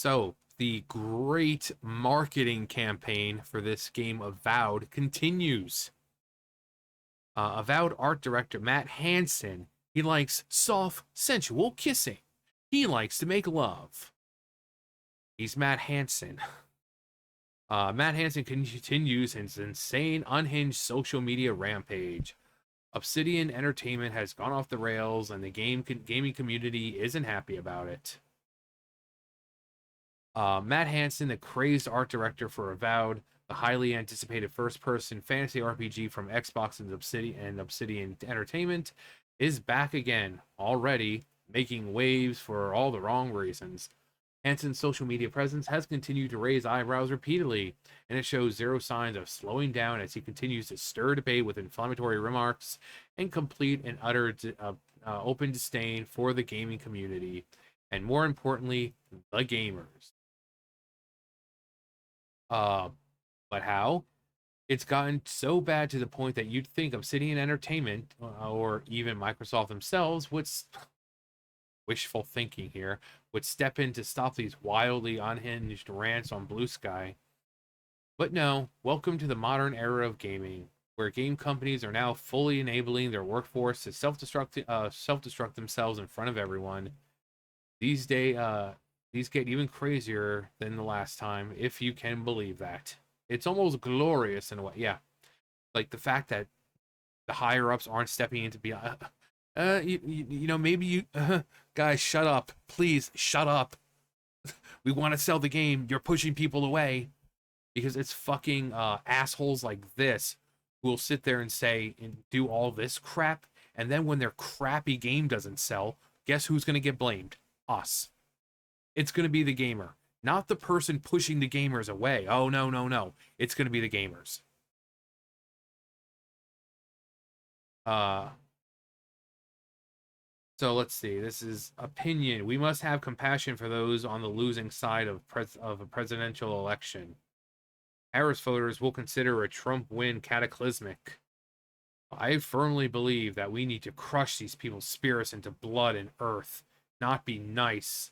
So, the great marketing campaign for this game Avowed continues. Avowed art director Matt Hansen, he likes soft, sensual kissing. He likes to make love. He's Matt Hansen. Matt Hansen continues his insane, unhinged social media rampage. Obsidian Entertainment has gone off the rails, and the gaming community isn't happy about it. Matt Hansen, the crazed art director for Avowed, the highly anticipated first-person fantasy RPG from Xbox and Obsidian Entertainment, is back again, already making waves for all the wrong reasons. Hansen's social media presence has continued to raise eyebrows repeatedly, and it shows zero signs of slowing down as he continues to stir debate with inflammatory remarks and complete and utter open disdain for the gaming community, and more importantly, the gamers. Uh, but how? It's gotten so bad to the point that you'd think Obsidian Entertainment or even Microsoft themselves would wishful thinking here would step in to stop these wildly unhinged rants on Blue Sky. But no, welcome to the modern era of gaming, where game companies are now fully enabling their workforce to self-destruct themselves in front of everyone. These these get even crazier than the last time, if you can believe that. It's almost glorious in a way. Yeah, like the fact that the higher ups aren't stepping in to be, maybe you, guys, shut up, please, shut up. We want to sell the game. You're pushing people away, because it's fucking assholes like this who will sit there and say and do all this crap, and then when their crappy game doesn't sell, guess who's gonna get blamed? Us. It's gonna be the gamer, not the person pushing the gamers away. Oh no, no, no. It's gonna be the gamers. Uh so let's see. This is opinion. We must have compassion for those on the losing side of a presidential election. Harris voters will consider a Trump win cataclysmic. I firmly believe that we need to crush these people's spirits into blood and earth, not be nice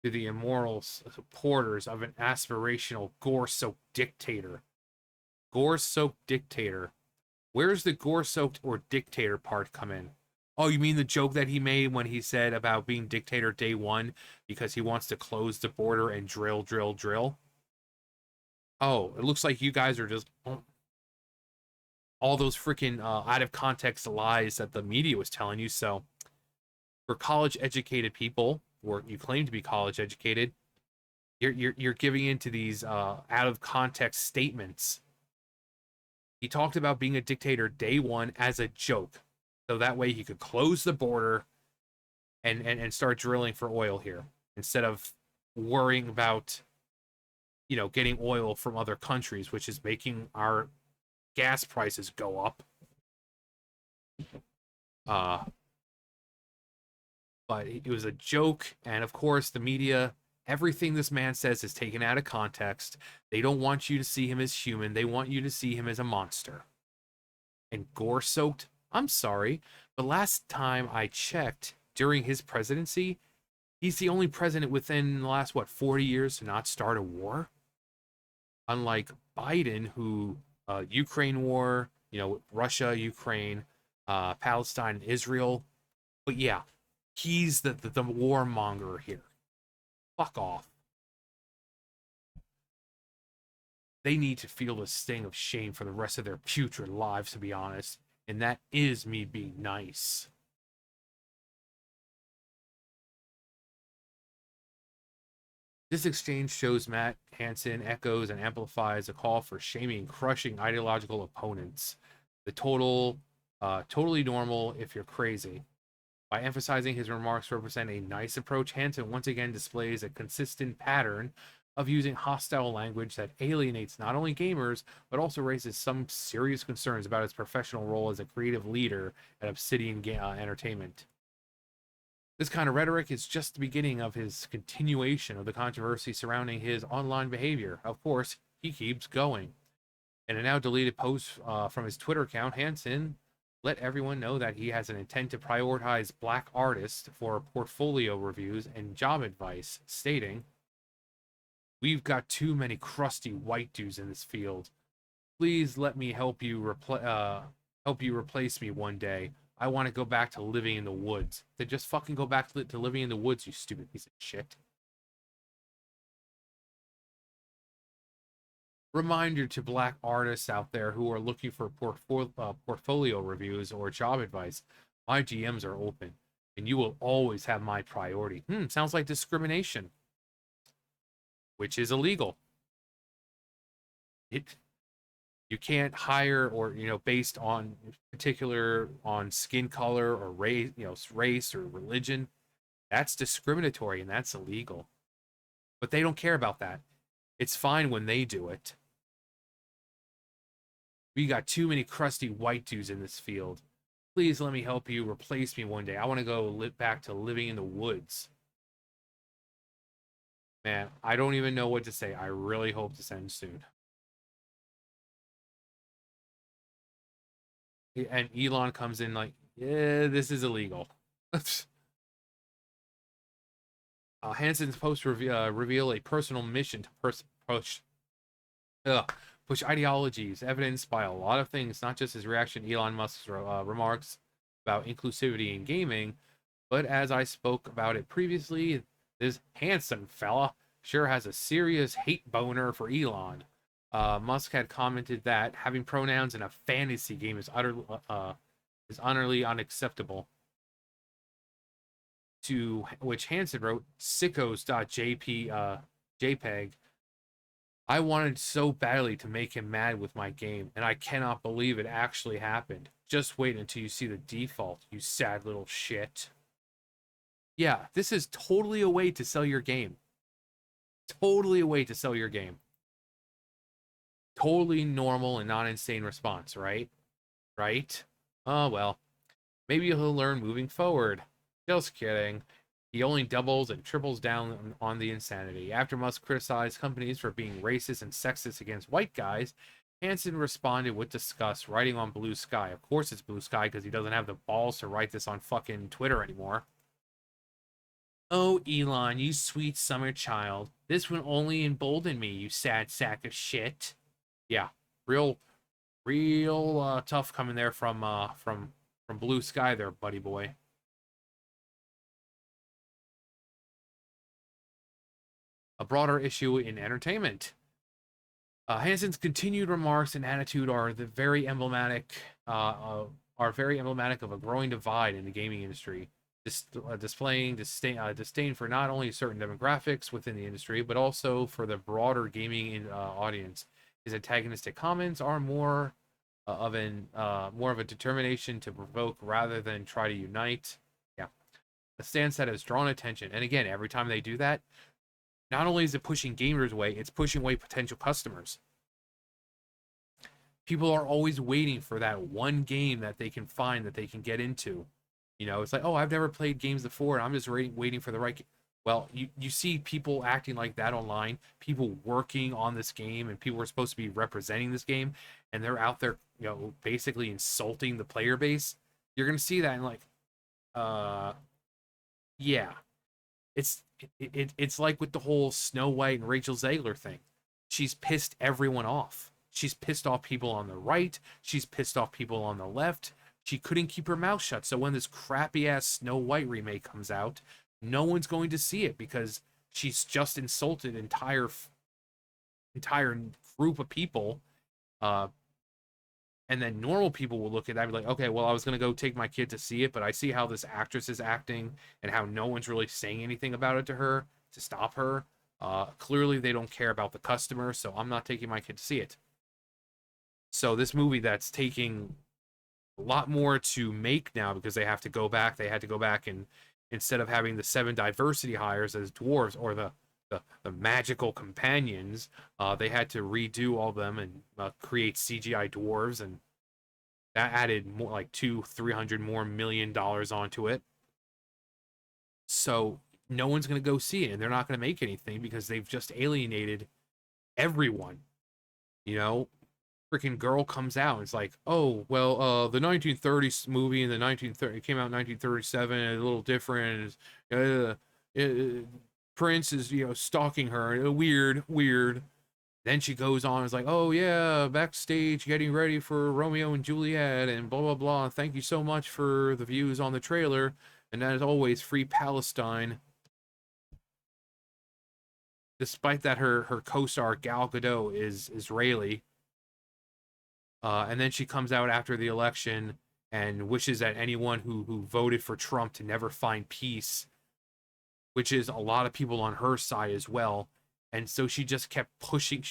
to the immoral supporters of an aspirational gore-soaked dictator. Gore-soaked dictator. Where's the gore-soaked or dictator part come in? Oh, you mean the joke that he made when he said about being dictator day one because he wants to close the border and drill, drill, drill? Oh, it looks like you guys are just all those freaking out of context lies that the media was telling you. So, for college educated people, or you claim to be college educated, you're giving into these out of context statements. He talked about being a dictator day one as a joke, so that way he could close the border and start drilling for oil here instead of worrying about getting oil from other countries, which is making our gas prices go up. Uh, but it was a joke, and of course, the media, everything this man says is taken out of context. They don't want you to see him as human, they want you to see him as a monster. And gore soaked, I'm sorry, but last time I checked, during his presidency, he's the only president within the last, 40 years to not start a war? Unlike Biden, who, Ukraine war, Russia, Ukraine, Palestine, Israel. But yeah, he's the warmonger here. Fuck off. They need to feel the sting of shame for the rest of their putrid lives, to be honest. And that is me being nice. This exchange shows Matt Hansen echoes and amplifies a call for shaming, crushing ideological opponents. The totally normal if you're crazy. By emphasizing his remarks represent a nice approach, Hansen once again displays a consistent pattern of using hostile language that alienates not only gamers, but also raises some serious concerns about his professional role as a creative leader at Obsidian Entertainment. This kind of rhetoric is just the beginning of his continuation of the controversy surrounding his online behavior. Of course, he keeps going. In a now deleted post from his Twitter account, Hansen let everyone know that he has an intent to prioritize black artists for portfolio reviews and job advice, stating, We've got too many crusty white dudes in this field. Please let me help you replace me one day. I want to go back to living in the woods. Then just fucking go back to living in the woods, you stupid piece of shit. Reminder to black artists out there who are looking for portfolio reviews or job advice. My GMs are open, and you will always have my priority. Sounds like discrimination, which is illegal. It You can't hire or based on particular on skin color or race or religion. That's discriminatory and that's illegal. But they don't care about that. It's fine when they do it. We got too many crusty white dudes in this field. Please let me help you replace me one day. I want to go live back to living in the woods. Man, I don't even know what to say. I really hope this ends soon. And Elon comes in like, yeah, this is illegal. Hansen's post reveal a personal mission to push ideologies, evidenced by a lot of things, not just his reaction to Elon Musk's remarks about inclusivity in gaming, but as I spoke about it previously, this Hansen fella sure has a serious hate boner for Elon. Musk had commented that having pronouns in a fantasy game is utterly unacceptable. To which Hansen wrote, JPEG. I wanted so badly to make him mad with my game, and I cannot believe it actually happened. Just wait until you see the default, you sad little shit. Yeah, this is totally a way to sell your game. Totally a way to sell your game. Totally normal and not insane response, right? Right? Oh, well. Maybe he'll learn moving forward. Just kidding. He only doubles and triples down on the insanity. After Musk criticized companies for being racist and sexist against white guys, Hansen responded with disgust, writing on Blue Sky. Of course it's Blue Sky because he doesn't have the balls to write this on fucking Twitter anymore. Oh, Elon, you sweet summer child. This will only embolden me, you sad sack of shit. Yeah, real tough coming there from Blue Sky there, buddy boy. A broader issue in entertainment. Hansen's continued remarks and attitude are very emblematic of a growing divide in the gaming industry, displaying disdain for not only certain demographics within the industry, but also for the broader gaming audience. His antagonistic comments are more of a determination to provoke rather than try to unite. Yeah, a stance that has drawn attention, and again, every time they do that, not only is it pushing gamers away, it's pushing away potential customers. People are always waiting for that one game that they can find that they can get into. It's like, oh, I've never played games before, and I'm just waiting for the right game. Well, you see people acting like that online, people working on this game, and people are supposed to be representing this game, and they're out there, basically insulting the player base. You're gonna see that and like, yeah, it's like with the whole Snow White and Rachel Zegler thing. She's pissed everyone off. She's pissed off people on the right. She's pissed off people on the left. She couldn't keep her mouth shut. So when this crappy ass Snow White remake comes out, no one's going to see it because she's just insulted entire group of people. And then normal people will look at that and be like, okay, well, I was going to go take my kid to see it, but I see how this actress is acting and how no one's really saying anything about it to her to stop her. Clearly, they don't care about the customer, so I'm not taking my kid to see it. So this movie that's taking a lot more to make now because they had to go back and instead of having the 7 diversity hires as dwarves or the magical companions, they had to redo all of them and create CGI dwarves, and that added more like $200-300 more million onto it. So no one's gonna go see it, and they're not gonna make anything because they've just alienated everyone. Freaking girl comes out and it's like, oh well, the 1930s movie in the 1930 came out in 1937, a little different. Prince is, stalking her. Weird, weird. Then she goes on, is like, oh yeah, backstage getting ready for Romeo and Juliet and blah blah blah. Thank you so much for the views on the trailer. And as always, free Palestine. Despite that her co-star Gal Gadot is Israeli. And then she comes out after the election and wishes that anyone who voted for Trump to never find peace, which is a lot of people on her side as well. And so she just kept pushing.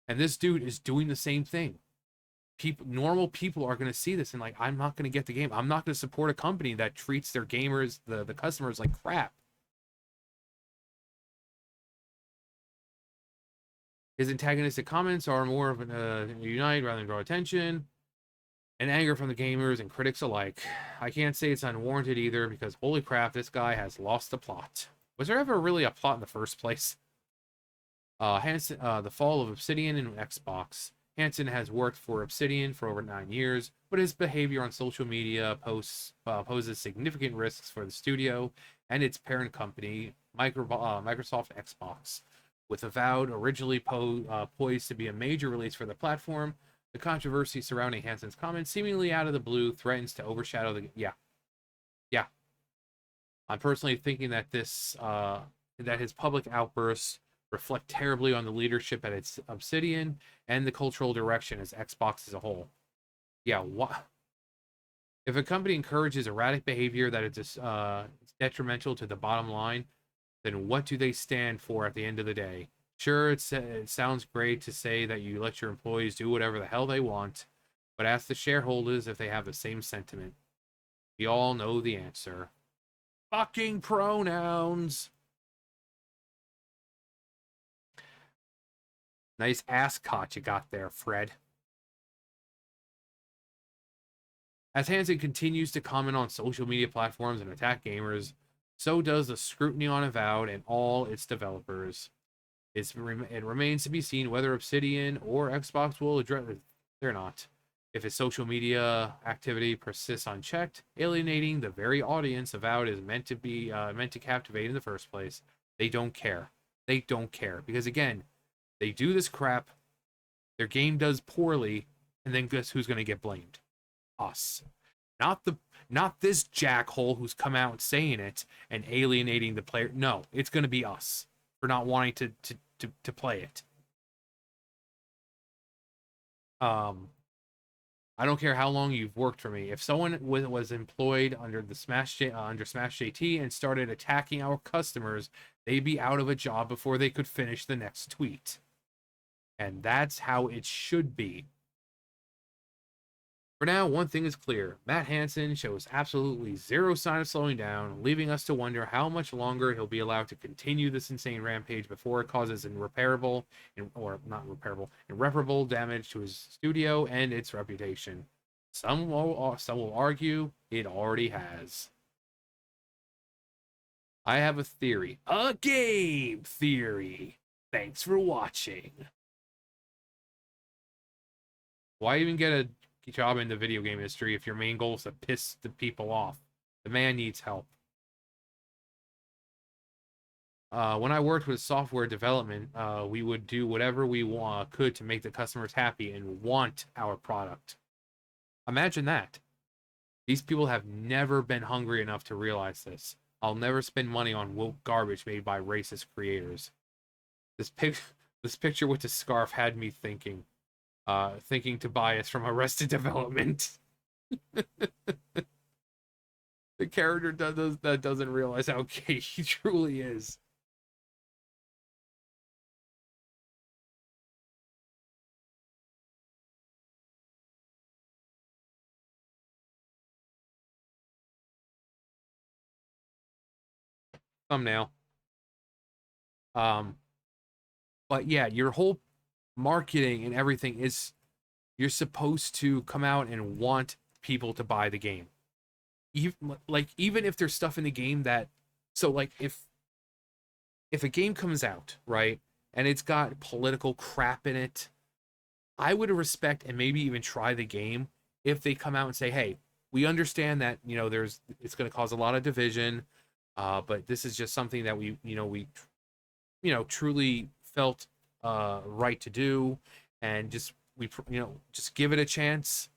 And this dude is doing the same thing. Normal people are going to see this and like, I'm not going to get the game. I'm not going to support a company that treats their gamers, the customers, like crap. His antagonistic comments are more of a unite rather than draw attention, and anger from the gamers and critics alike. I can't say it's unwarranted either, because holy crap, this guy has lost the plot. Was there ever really a plot in the first place? Hansen, the fall of Obsidian and Xbox. Hansen has worked for Obsidian for over 9 years, but his behavior on social media poses significant risks for the studio and its parent company, Microsoft Xbox. With Avowed originally poised to be a major release for the platform, the controversy surrounding Hansen's comments, seemingly out of the blue, threatens to overshadow the... Yeah. I'm personally thinking that that his public outbursts reflect terribly on the leadership at its Obsidian and the cultural direction as Xbox as a whole. Yeah, what? If a company encourages erratic behavior that is detrimental to the bottom line, then what do they stand for at the end of the day? Sure, it sounds great to say that you let your employees do whatever the hell they want, but ask the shareholders if they have the same sentiment. We all know the answer. Fucking pronouns! Nice ascot you got there, Fred. As Hansen continues to comment on social media platforms and attack gamers, so does the scrutiny on Avowed and all its developers. It remains to be seen whether Obsidian or Xbox will address it. They're not. If its social media activity persists unchecked, alienating the very audience Avowed is meant to captivate in the first place, they don't care. They don't care. Because again, they do this crap, their game does poorly, and then guess who's going to get blamed? Us. Not this jackhole who's come out saying it and alienating the player. No, it's going to be us for not wanting to play it. I don't care how long you've worked for me. If someone was employed under Smash JT and started attacking our customers, they'd be out of a job before they could finish the next tweet. And that's how it should be. For now, one thing is clear. Matt Hansen shows absolutely zero sign of slowing down, leaving us to wonder how much longer he'll be allowed to continue this insane rampage before it causes irreparable damage to his studio and its reputation. Some will argue it already has. I have a theory. A game theory. Thanks for watching. Why even get a job in the video game industry if your main goal is to piss the people off? The man needs help. When I worked with software development, we would do whatever we could to make the customers happy and want our product. Imagine that. These people have never been hungry enough to realize this. I'll never spend money on woke garbage made by racist creators. This picture with the scarf had me thinking. Thinking Tobias from Arrested Development. The character that doesn't realize how gay he truly is. Thumbnail. But yeah, your whole marketing and everything is, you're supposed to come out and want people to buy the game. Even if there's stuff in the game that, so like if a game comes out, right, and it's got political crap in it, I would respect and maybe even try the game if they come out and say, hey, we understand that, it's going to cause a lot of division. But this is just something that we truly felt right to do, and just give it a chance.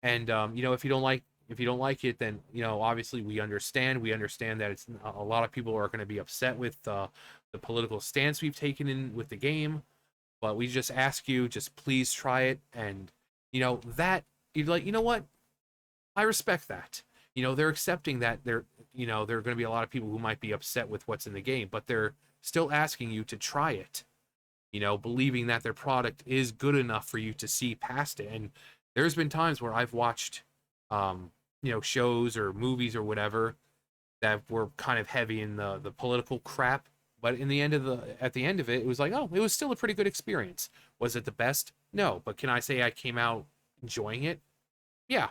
And if you don't like it, then obviously we understand. We understand that it's a lot of people are going to be upset with the political stance we've taken in with the game, but we just ask you, just please try it. And that you're like, you know what, I respect that. They're accepting that there are going to be a lot of people who might be upset with what's in the game, but they're still asking you to try it. Believing that their product is good enough for you to see past it. And there's been times where I've watched, shows or movies or whatever that were kind of heavy in the political crap. But at the end of it, it was like, oh, it was still a pretty good experience. Was it the best? No. But can I say I came out enjoying it? Yeah.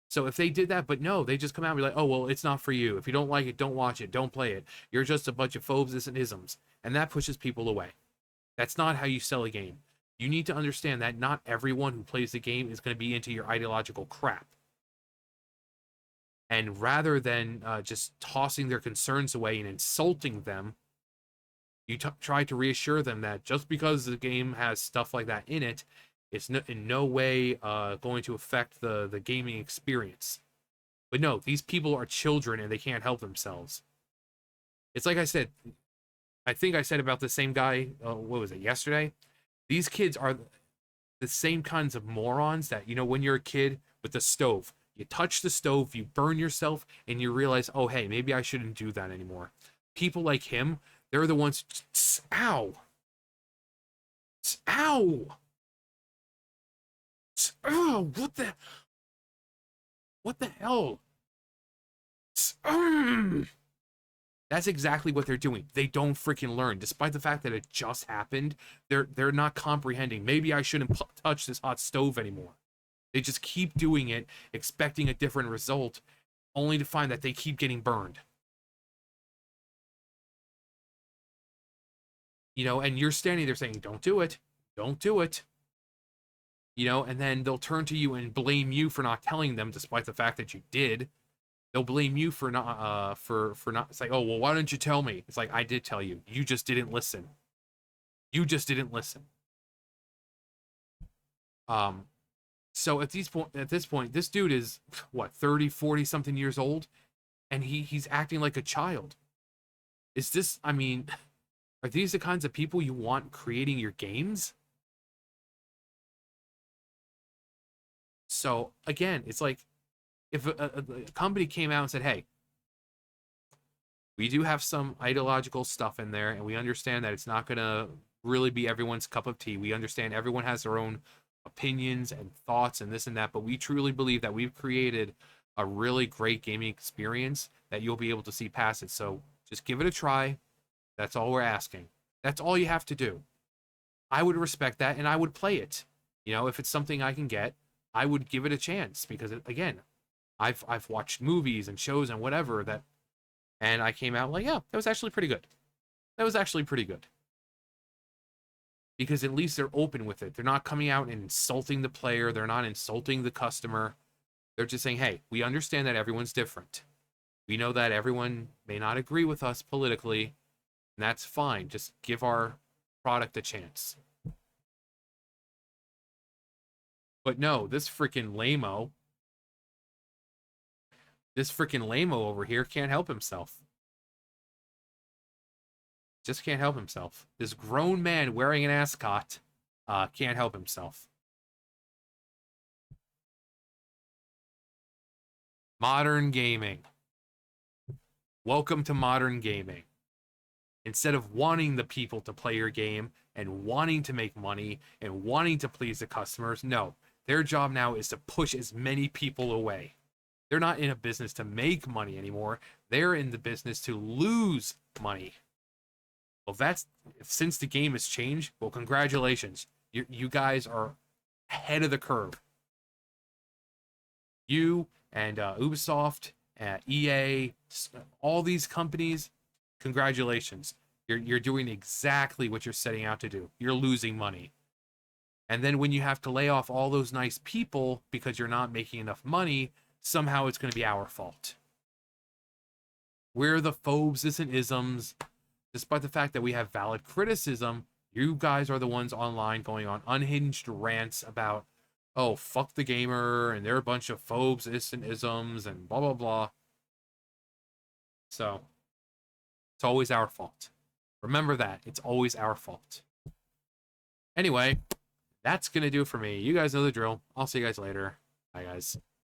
So if they did that, but no, they just come out and be like, oh, well, it's not for you. If you don't like it, don't watch it, don't play it. You're just a bunch of phobes and isms. And that pushes people away. That's not how you sell a game. You need to understand that not everyone who plays the game is going to be into your ideological crap. And rather than just tossing their concerns away and insulting them, you try to reassure them that just because the game has stuff like that in it, it's in no way going to affect the gaming experience. But no, these people are children and they can't help themselves. It's like I think I said about the same guy, what was it, yesterday? These kids are the same kinds of morons that, when you're a kid with the stove, you touch the stove, you burn yourself, and you realize, oh, hey, maybe I shouldn't do that anymore. People like him, they're the ones, ow, ow, oh, what the hell? That's exactly what they're doing. They don't freaking learn, despite the fact that it just happened. They're not comprehending. Maybe I shouldn't touch this hot stove anymore. They just keep doing it, expecting a different result, only to find that they keep getting burned. And you're standing there saying, "Don't do it, don't do it." And then they'll turn to you and blame you for not telling them, despite the fact that you did. They'll blame you for not for not. It's like, oh, well, why didn't you tell me? It's like, I did tell you. You just didn't listen. You just didn't listen. Um, so at this point, this dude is what, 30, 40 something years old, and he's acting like a child. Is this? I mean, are these the kinds of people you want creating your games? So again, it's like if a company came out and said, "Hey, we do have some ideological stuff in there, and we understand that it's not going to really be everyone's cup of tea. We understand everyone has their own opinions and thoughts and this and that, but we truly believe that we've created a really great gaming experience that you'll be able to see past it. So just give it a try. That's all we're asking. That's all you have to do." I would respect that and I would play it. If it's something I can get, I would give it a chance because again, I've watched movies and shows and whatever that, and I came out like, yeah, that was actually pretty good. That was actually pretty good. Because at least they're open with it. They're not coming out and insulting the player. They're not insulting the customer. They're just saying, hey, we understand that everyone's different. We know that everyone may not agree with us politically, and that's fine. Just give our product a chance. But no, this freaking lame-o over here can't help himself. Just can't help himself. This grown man wearing an ascot can't help himself. Modern gaming. Welcome to modern gaming. Instead of wanting the people to play your game and wanting to make money and wanting to please the customers, no. Their job now is to push as many people away. They're not in a business to make money anymore. They're in the business to lose money. Well, since the game has changed, well, congratulations. You guys are ahead of the curve. You and Ubisoft, EA, all these companies, congratulations. You're doing exactly what you're setting out to do. You're losing money. And then when you have to lay off all those nice people because you're not making enough money, somehow it's going to be our fault. We're the phobes, and isms. Despite the fact that we have valid criticism, you guys are the ones online going on unhinged rants about, oh, fuck the gamer, and they're a bunch of phobes, and isms, and blah, blah, blah. So, it's always our fault. Remember that. It's always our fault. Anyway, that's going to do it for me. You guys know the drill. I'll see you guys later. Bye, guys.